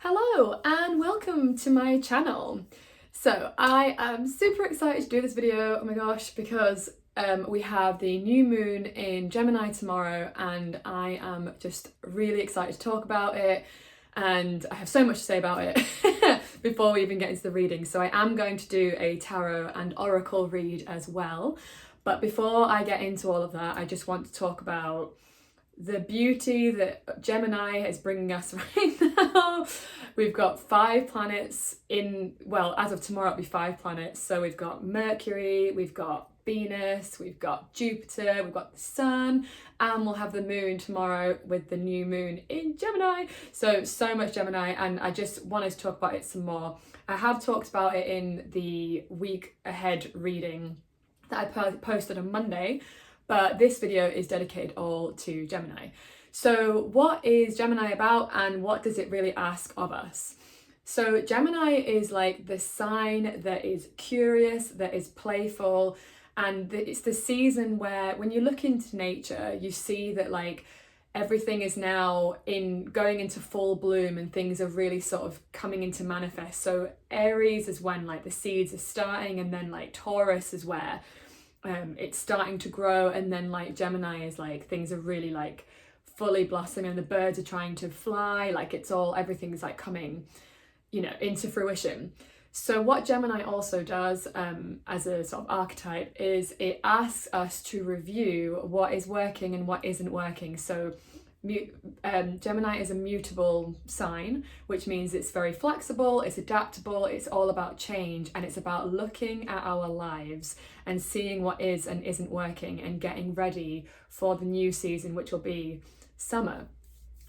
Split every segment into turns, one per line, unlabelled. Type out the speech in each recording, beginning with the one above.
Hello and welcome to my channel. So I am super excited to do this video, oh my gosh, because we have the new moon in Gemini tomorrow and I am just really excited to talk about it, and I have so much to say about it before we even get into the reading. So I am going to do a tarot and oracle read as well. But before I get into all of that, I just want to talk about the beauty that Gemini is bringing us right now. We've got 5 planets in, well, as of tomorrow it'll be 5 planets. So we've got Mercury, we've got Venus, we've got Jupiter, we've got the Sun, and we'll have the moon tomorrow with the new moon in Gemini. So much Gemini, and I just wanted to talk about it some more. I have talked about it in the week ahead reading that I posted on Monday, but this video is dedicated all to Gemini. So what is Gemini about and what does it really ask of us? So Gemini is like the sign that is curious, that is playful, and it's the season where when you look into nature, you see that like everything is now going into full bloom and things are really sort of coming into manifest. So Aries is when like the seeds are starting, and then like Taurus is where it's starting to grow, and then like Gemini is like things are really like fully blossoming and the birds are trying to fly, like everything's like coming, into fruition. So what Gemini also does as a sort of archetype is it asks us to review what is working and what isn't working. So Gemini is a mutable sign, which means it's very flexible, it's adaptable, it's all about change, and it's about looking at our lives and seeing what is and isn't working and getting ready for the new season, which will be summer.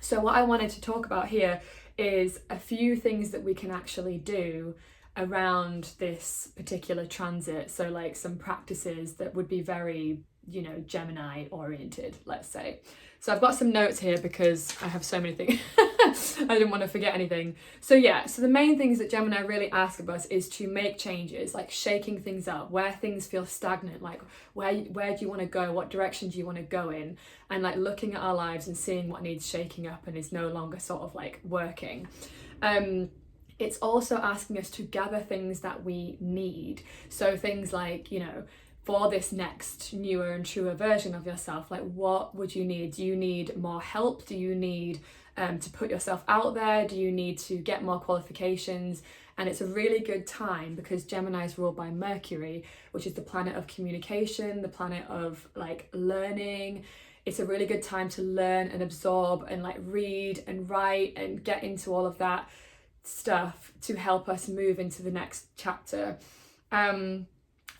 So what I wanted to talk about here is a few things that we can actually do around this particular transit. So like some practices that would be very, Gemini oriented, let's say. So I've got some notes here because I have so many things. I didn't want to forget anything. So the main things that Gemini really ask of us is to make changes, like shaking things up, where things feel stagnant, like where do you want to go, what direction do you want to go in, and like looking at our lives and seeing what needs shaking up and is no longer sort of like working. It's also asking us to gather things that we need. So things like, for this next newer and truer version of yourself, like what would you need? Do you need more help? Do you need to put yourself out there? Do you need to get more qualifications? And it's a really good time because Gemini is ruled by Mercury, which is the planet of communication, the planet of like learning. It's a really good time to learn and absorb and like read and write and get into all of that stuff to help us move into the next chapter.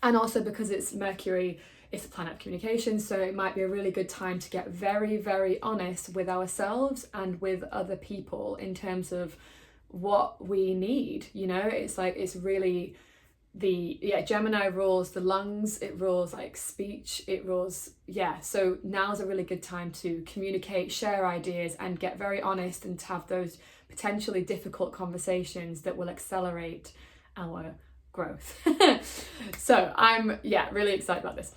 And also because it's Mercury, it's a planet of communication, so it might be a really good time to get very, very honest with ourselves and with other people in terms of what we need. It's like, it's really Gemini rules the lungs, it rules like speech, it rules, so now's a really good time to communicate, share ideas, and get very honest and to have those potentially difficult conversations that will accelerate our growth. So I'm really excited about this.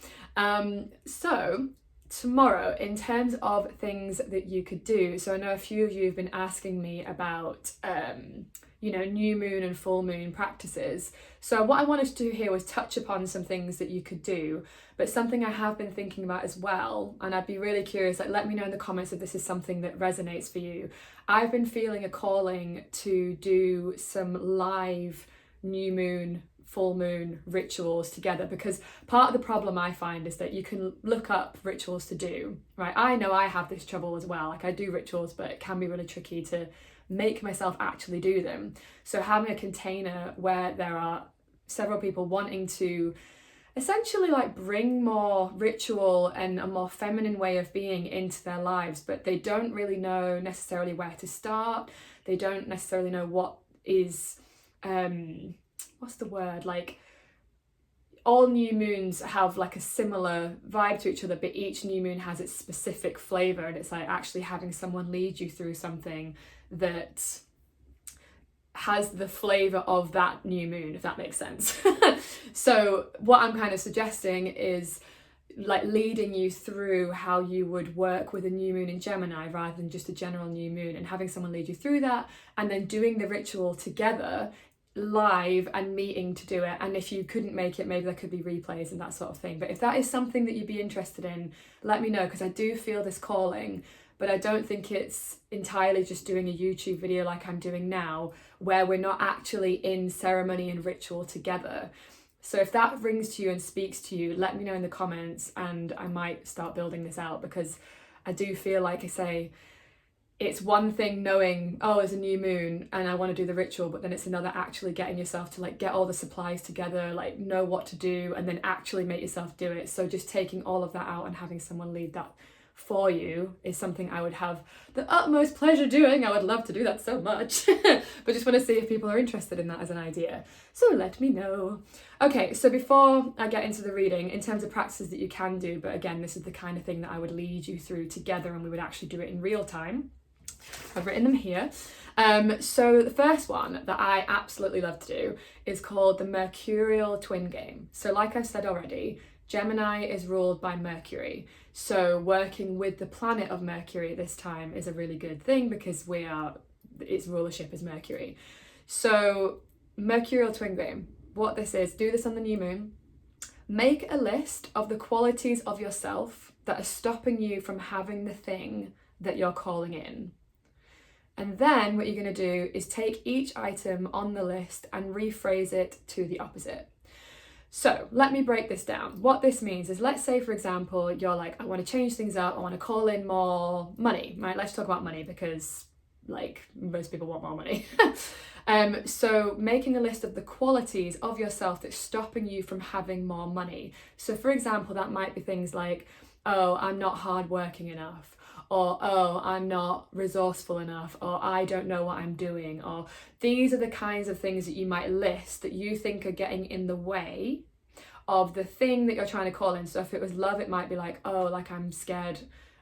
So tomorrow, in terms of things that you could do, so I know a few of you have been asking me about new moon and full moon practices. So what I wanted to do here was touch upon some things that you could do, but something I have been thinking about as well, and I'd be really curious, like let me know in the comments if this is something that resonates for you. I've been feeling a calling to do some live new moon, full moon rituals together, because part of the problem I find is that you can look up rituals to do, right? I know I have this trouble as well. Like I do rituals, but it can be really tricky to make myself actually do them. So having a container where there are several people wanting to essentially like bring more ritual and a more feminine way of being into their lives, but they don't really know necessarily where to start. They don't necessarily know what is what's the word, like all new moons have like a similar vibe to each other, but each new moon has its specific flavor, and it's like actually having someone lead you through something that has the flavor of that new moon, if that makes sense. So what I'm kind of suggesting is like leading you through how you would work with a new moon in Gemini rather than just a general new moon, and having someone lead you through that, and then doing the ritual together live and meeting to do it. And if you couldn't make it, maybe there could be replays and that sort of thing. But if that is something that you'd be interested in, let me know, because I do feel this calling, but I don't think it's entirely just doing a YouTube video like I'm doing now, where we're not actually in ceremony and ritual together. So if that rings to you and speaks to you, let me know in the comments, and I might start building this out, because I do feel like, I say, it's one thing knowing, oh, there's a new moon and I want to do the ritual, but then it's another actually getting yourself to like get all the supplies together, like know what to do, and then actually make yourself do it. So just taking all of that out and having someone lead that for you is something I would have the utmost pleasure doing. I would love to do that so much, but just want to see if people are interested in that as an idea. So let me know. Okay, so before I get into the reading, in terms of practices that you can do, but again, this is the kind of thing that I would lead you through together, and we would actually do it in real time. I've written them here. So the first one that I absolutely love to do is called the Mercurial Twin Game. So like I've said already, Gemini is ruled by Mercury. So working with the planet of Mercury this time is a really good thing, because its rulership is Mercury. So Mercurial Twin Game, what this is, do this on the new moon. Make a list of the qualities of yourself that are stopping you from having the thing that you're calling in. And then what you're going to do is take each item on the list and rephrase it to the opposite. So let me break this down. What this means is, let's say, for example, you're like, I want to change things up. I want to call in more money, right? Let's talk about money, because like most people want more money. So making a list of the qualities of yourself that's stopping you from having more money. So for example, that might be things like, oh, I'm not hardworking enough, or oh, I'm not resourceful enough, or I don't know what I'm doing, or these are the kinds of things that you might list that you think are getting in the way of the thing that you're trying to call in. So if it was love, it might be like, oh, like I'm scared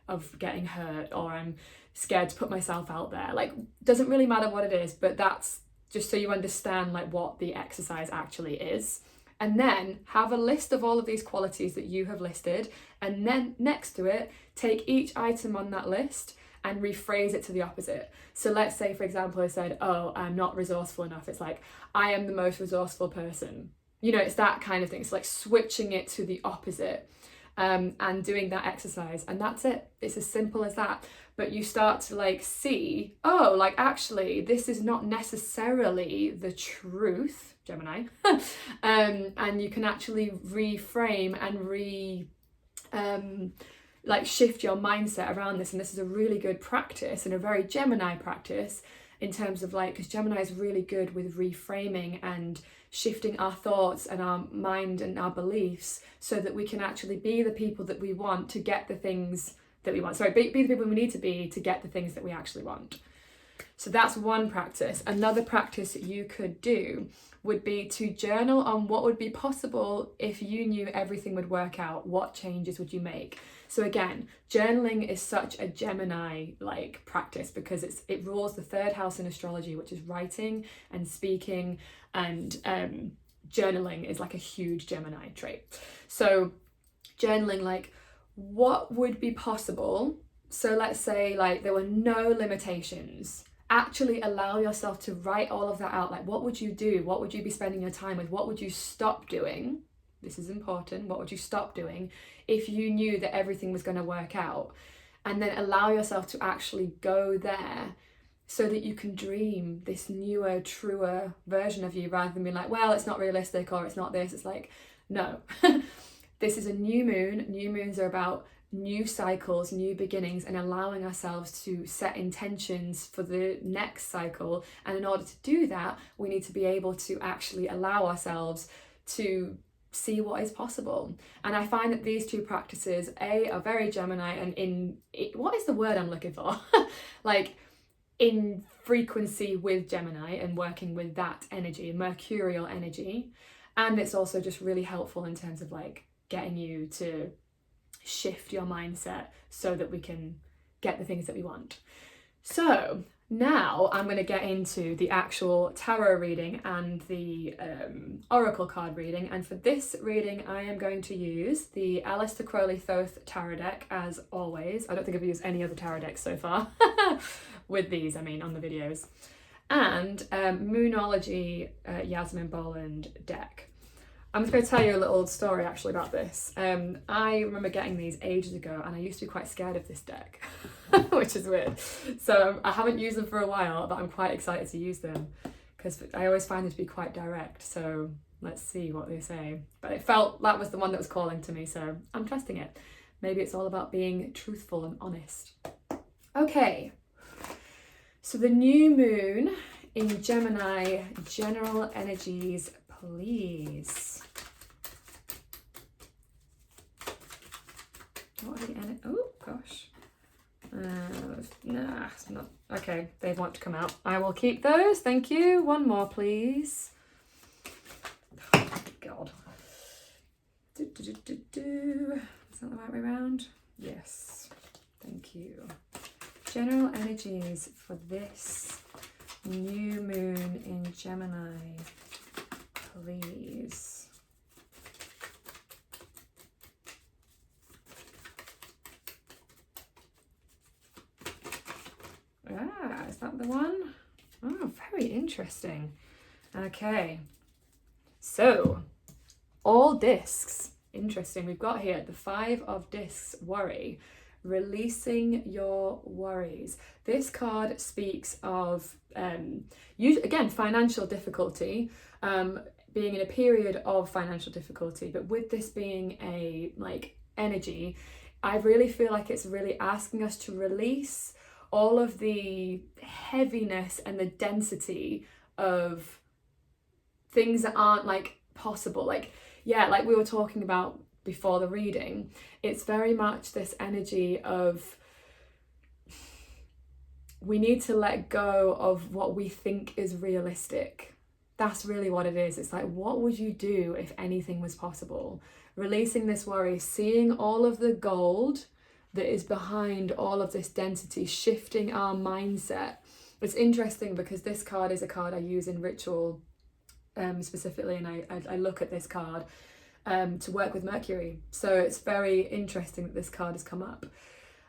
of getting hurt, or I'm scared to put myself out there. Like, doesn't really matter what it is, but that's just so you understand like what the exercise actually is. And then have a list of all of these qualities that you have listed, and then next to it, take each item on that list and rephrase it to the opposite. So let's say, for example, I said, oh, I'm not resourceful enough. It's like, I am the most resourceful person. You know, it's that kind of thing. It's like switching it to the opposite, and doing that exercise. And that's it. It's as simple as that. But you start to like see, oh, like actually, this is not necessarily the truth, Gemini. And you can actually reframe and like shift your mindset around this. And this is a really good practice, and a very Gemini practice, in terms of like, because Gemini is really good with reframing and shifting our thoughts and our mind and our beliefs, so that we can actually be the people that we want to get the things that we want. Sorry, be the people we need to be to get the things that we actually want. So that's one practice. Another practice that you could do would be to journal on what would be possible if you knew everything would work out. What changes would you make? So again, journaling is such a Gemini like practice, because it rules the third house in astrology, which is writing and speaking, and journaling is like a huge Gemini trait. So journaling, like, what would be possible? So let's say like there were no limitations. Actually allow yourself to write all of that out. Like, what would you do? What would you be spending your time with? What would you stop doing? This is important. What would you stop doing if you knew that everything was going to work out? And then allow yourself to actually go there, so that you can dream this newer, truer version of you, rather than being like, well, it's not realistic, or it's not this. It's like, no. This is a new moon. New moons are about new cycles, new beginnings, and allowing ourselves to set intentions for the next cycle. And in order to do that, we need to be able to actually allow ourselves to see what is possible. And I find that these two practices, are very Gemini, and what is the word I'm looking for? Like, in frequency with Gemini and working with that energy, mercurial energy. And it's also just really helpful in terms of like getting you to shift your mindset so that we can get the things that we want. So now I'm going to get into the actual tarot reading and the oracle card reading, and for this reading I am going to use the Aleister Crowley Thoth Tarot Deck as always. I don't think I've used any other tarot decks so far with these, I mean on the videos, and Moonology Yasmin Boland deck. I'm just going to tell you a little story actually about this. I remember getting these ages ago and I used to be quite scared of this deck, which is weird. So I haven't used them for a while, but I'm quite excited to use them because I always find them to be quite direct. So let's see what they say. But it felt that was the one that was calling to me, so I'm trusting it. Maybe it's all about being truthful and honest. Okay, so the new moon in Gemini, general energies, please. What are the oh gosh. Nah, it's not. Okay, they want to come out. I will keep those, thank you. One more, please. Oh, God. Is that the right way around? Yes, thank you. General energies for this new moon in Gemini, please. Ah, is that the one? Oh, very interesting. Okay, so all discs. Interesting. We've got here the 5 of discs, worry. Releasing your worries. This card speaks of again financial difficulty, being in a period of financial difficulty, but with this being a like energy, I really feel like it's really asking us to release all of the heaviness and the density of things that aren't like possible. Like, yeah, like we were talking about before the reading, it's very much this energy of we need to let go of what we think is realistic. That's really what it is. It's like, what would you do if anything was possible? Releasing this worry, seeing all of the gold that is behind all of this density, shifting our mindset. It's interesting because this card is a card I use in ritual specifically, and I look at this card to work with Mercury. So it's very interesting that this card has come up.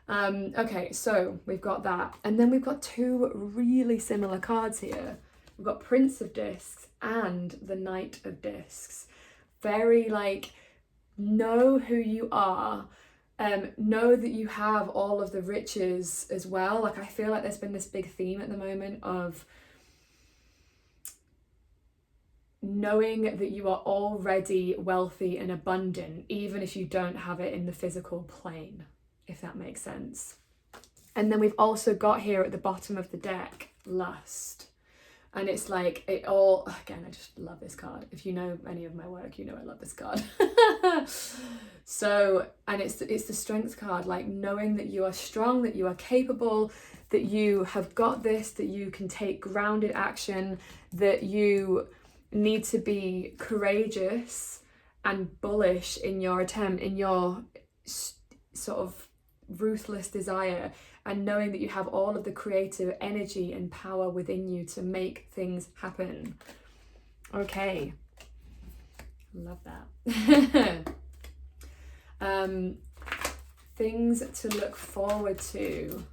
Okay, so we've got that. And then we've got 2 really similar cards here. We've got Prince of Discs and the Knight of Discs. Very like, know who you are. Know that you have all of the riches as well. Like I feel like there's been this big theme at the moment of knowing that you are already wealthy and abundant, even if you don't have it in the physical plane, if that makes sense. And then we've also got here at the bottom of the deck, lust. And it's like it all, again, I just love this card. If you know any of my work, you know I love this card. So, and it's the strength card, like knowing that you are strong, that you are capable, that you have got this, that you can take grounded action, that you need to be courageous and bullish in your attempt, in your sort of ruthless desire, and knowing that you have all of the creative energy and power within you to make things happen. Okay, love that. Things to look forward to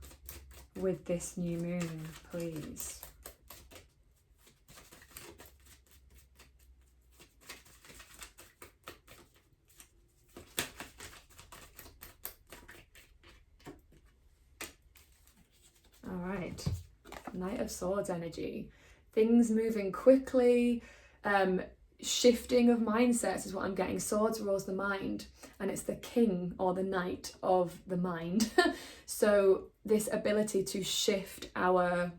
with this new moon, please. All right, Knight of Swords energy. Things moving quickly, shifting of mindsets is what I'm getting. Swords rules the mind, and it's the king or the knight of the mind. So this ability to shift our,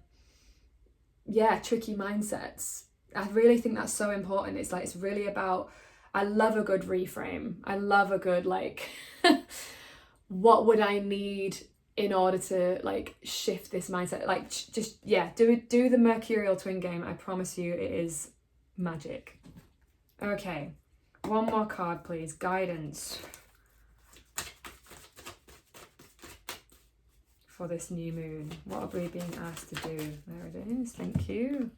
tricky mindsets. I really think that's so important. It's like, it's really about, I love a good reframe. I love a good, like, what would I need in order to like shift this mindset? Like just, do the mercurial twin game. I promise you it is magic. Okay, one more card please. Guidance for this new moon? What are we being asked to do? There it is. Thank you.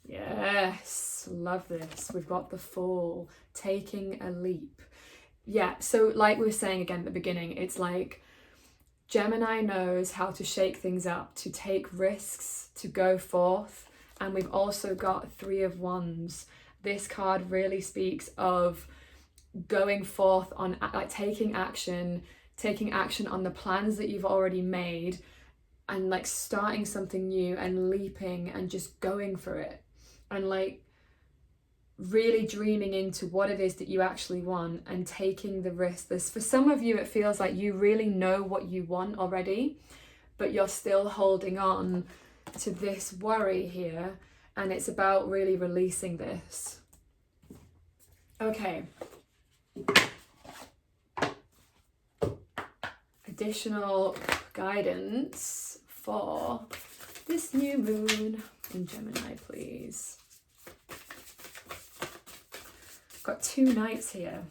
Yes, love this. We've got the Fool, taking a leap. Yeah, so like we were saying again at the beginning, it's like Gemini knows how to shake things up, to take risks, to go forth. And we've also got Three of Wands. This card really speaks of going forth on, like, taking action on the plans that you've already made, and like starting something new and leaping and just going for it, and like really dreaming into what it is that you actually want and taking the risk. This, for some of you, it feels like you really know what you want already, but you're still holding on to this worry here, and it's about really releasing this. Okay. Additional guidance for this new moon in Gemini, please. Got 2 knights here.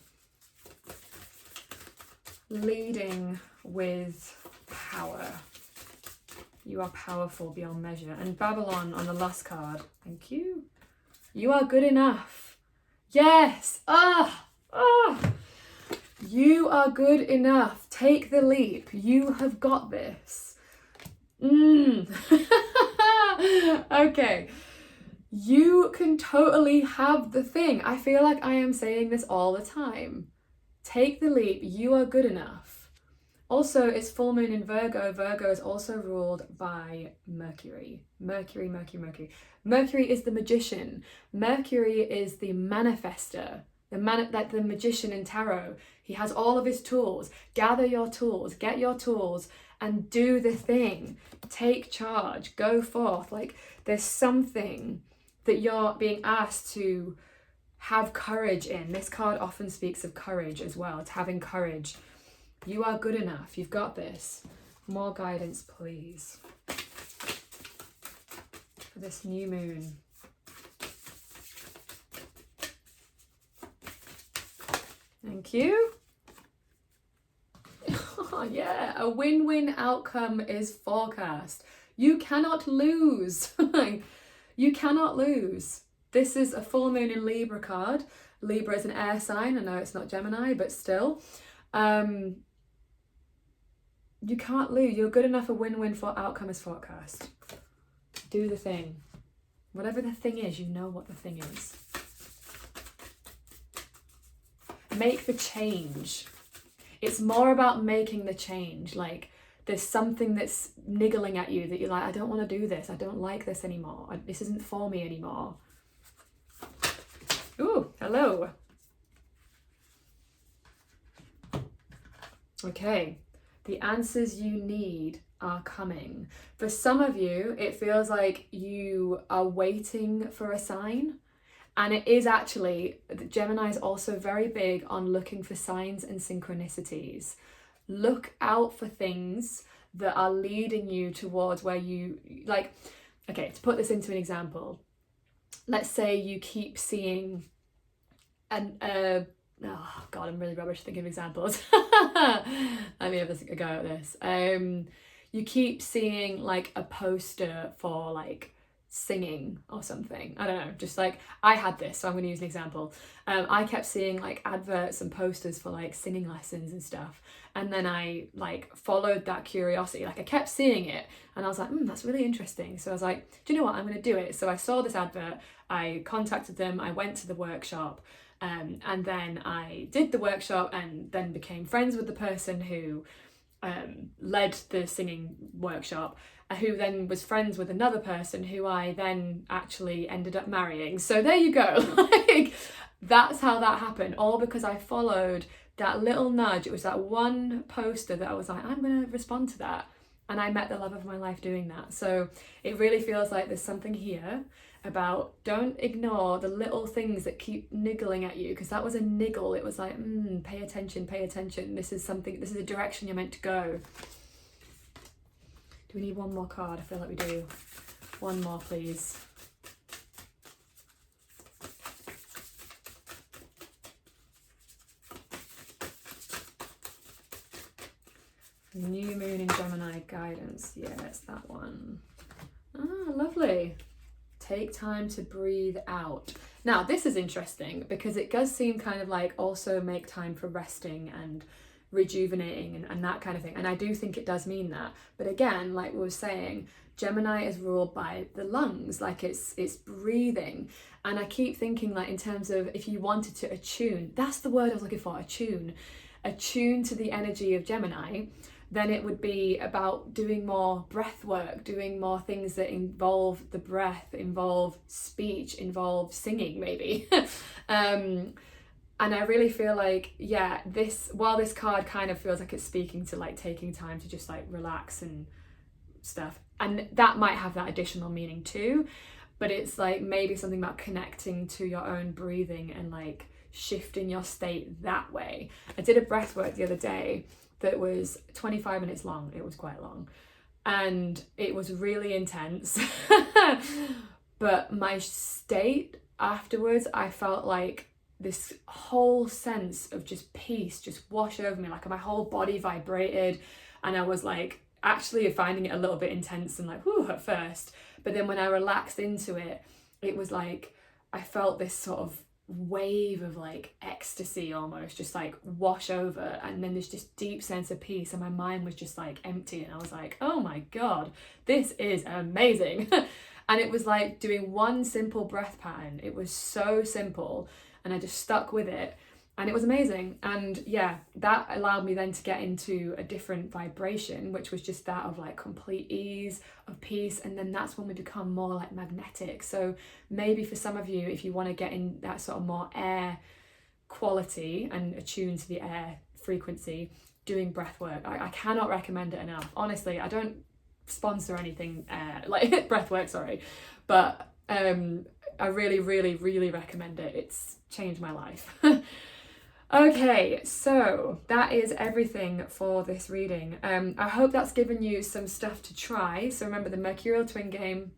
Leading with power. You are powerful beyond measure. And Babylon on the last card. Thank you. You are good enough. Yes. You are good enough. Take the leap. You have got this. Okay. You can totally have the thing. I feel like I am saying this all the time. Take the leap. You are good enough. Also, it's full moon in Virgo. Virgo is also ruled by Mercury. Mercury. Mercury is the magician. Mercury is the manifester. Like the magician in tarot. He has all of his tools. Gather your tools. Get your tools and do the thing. Take charge. Go forth. Like, there's something that you're being asked to have courage in. This card often speaks of courage as well. It's having courage. You are good enough. You've got this. More guidance, please, for this new moon. Thank you. Oh, yeah, a win-win outcome is forecast. You cannot lose. You cannot lose. This is a full moon in Libra card. Libra is an air sign. I know it's not Gemini, but still. You can't lose. You're good enough. A win-win for outcome is forecast. Do the thing. Whatever the thing is, you know what the thing is. Make the change. It's more about making the change. Like, there's something that's niggling at you that you're like, I don't want to do this. I don't like this anymore. This isn't for me anymore. Ooh, hello. Okay. The answers you need are coming. For some of you, it feels like you are waiting for a sign. And it is actually, Gemini is also very big on looking for signs and synchronicities. Look out for things that are leading you towards where you, like, okay, to put this into an example, let's say you keep seeing oh God, I'm really rubbish at thinking of examples. Let me have a go at this. You keep seeing like a poster for like singing or something. I don't know, just like, I had this, so I'm going to use an example. I kept seeing like adverts and posters for like singing lessons and stuff, and then I like followed that curiosity. Like, I kept seeing it and I was like, that's really interesting. So I was like, do you know what, I'm going to do it. So I saw this advert, I contacted them, I went to the workshop, and then I did the workshop and then became friends with the person who led the singing workshop, who then was friends with another person who I then actually ended up marrying. So there you go. Like, that's how that happened, all because I followed that little nudge. It was that one poster that I was like, I'm going to respond to that. And I met the love of my life doing that. So it really feels like there's something here about, don't ignore the little things that keep niggling at you, because that was a niggle. It was like, pay attention. This is something, this is a direction you're meant to go. Do we need one more card? I feel like we do. One more, please. New Moon in Gemini guidance. Yeah, it's that one. Ah, lovely. Take time to breathe out. Now, this is interesting because it does seem kind of like also make time for resting and rejuvenating and that kind of thing. And I do think it does mean that. But again, like we were saying, Gemini is ruled by the lungs, like it's breathing. And I keep thinking, like, in terms of if you wanted to attune, that's the word I was looking for, attune to the energy of Gemini, then it would be about doing more breath work, doing more things that involve the breath, involve speech, involve singing maybe. And I really feel like, yeah, while this card kind of feels like it's speaking to like taking time to just like relax and stuff, and that might have that additional meaning too, but it's like maybe something about connecting to your own breathing and like shifting your state that way. I did a breath work the other day that was 25 minutes long. It was quite long and it was really intense. But my state afterwards, I felt like this whole sense of just peace just washed over me, like my whole body vibrated, and I was like actually finding it a little bit intense and like whew at first, but then when I relaxed into it, it was like I felt this sort of wave of like ecstasy almost just like wash over, and then there's just deep sense of peace, and my mind was just like empty, and I was like, oh my god, this is amazing. And it was like doing one simple breath pattern. It was so simple and I just stuck with it and it was amazing. And yeah, that allowed me then to get into a different vibration, which was just that of like complete ease, of peace, and then that's when we become more like magnetic. So maybe for some of you, if you want to get in that sort of more air quality and attune to the air frequency, doing breath work, I cannot recommend it enough. Honestly, I don't sponsor anything like breath work, sorry, but I really recommend it. It's changed my life. Okay, so that is everything for this reading. I hope that's given you some stuff to try. So remember the Mercurial Twin game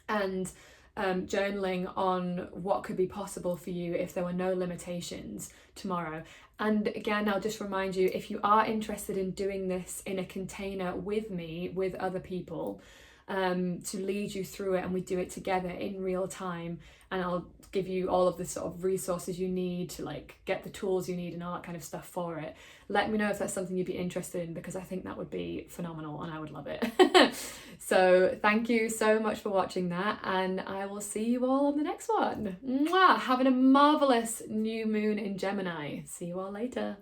and journaling on what could be possible for you if there were no limitations tomorrow. And again, I'll just remind you, if you are interested in doing this in a container with me, with other people, to lead you through it, and we do it together in real time, and I'll give you all of the sort of resources you need to like get the tools you need and all that kind of stuff for it. Let me know if that's something you'd be interested in, because I think that would be phenomenal and I would love it. So thank you so much for watching that, and I will see you all on the next one. Mwah! Having a marvelous new moon in Gemini. See you all later.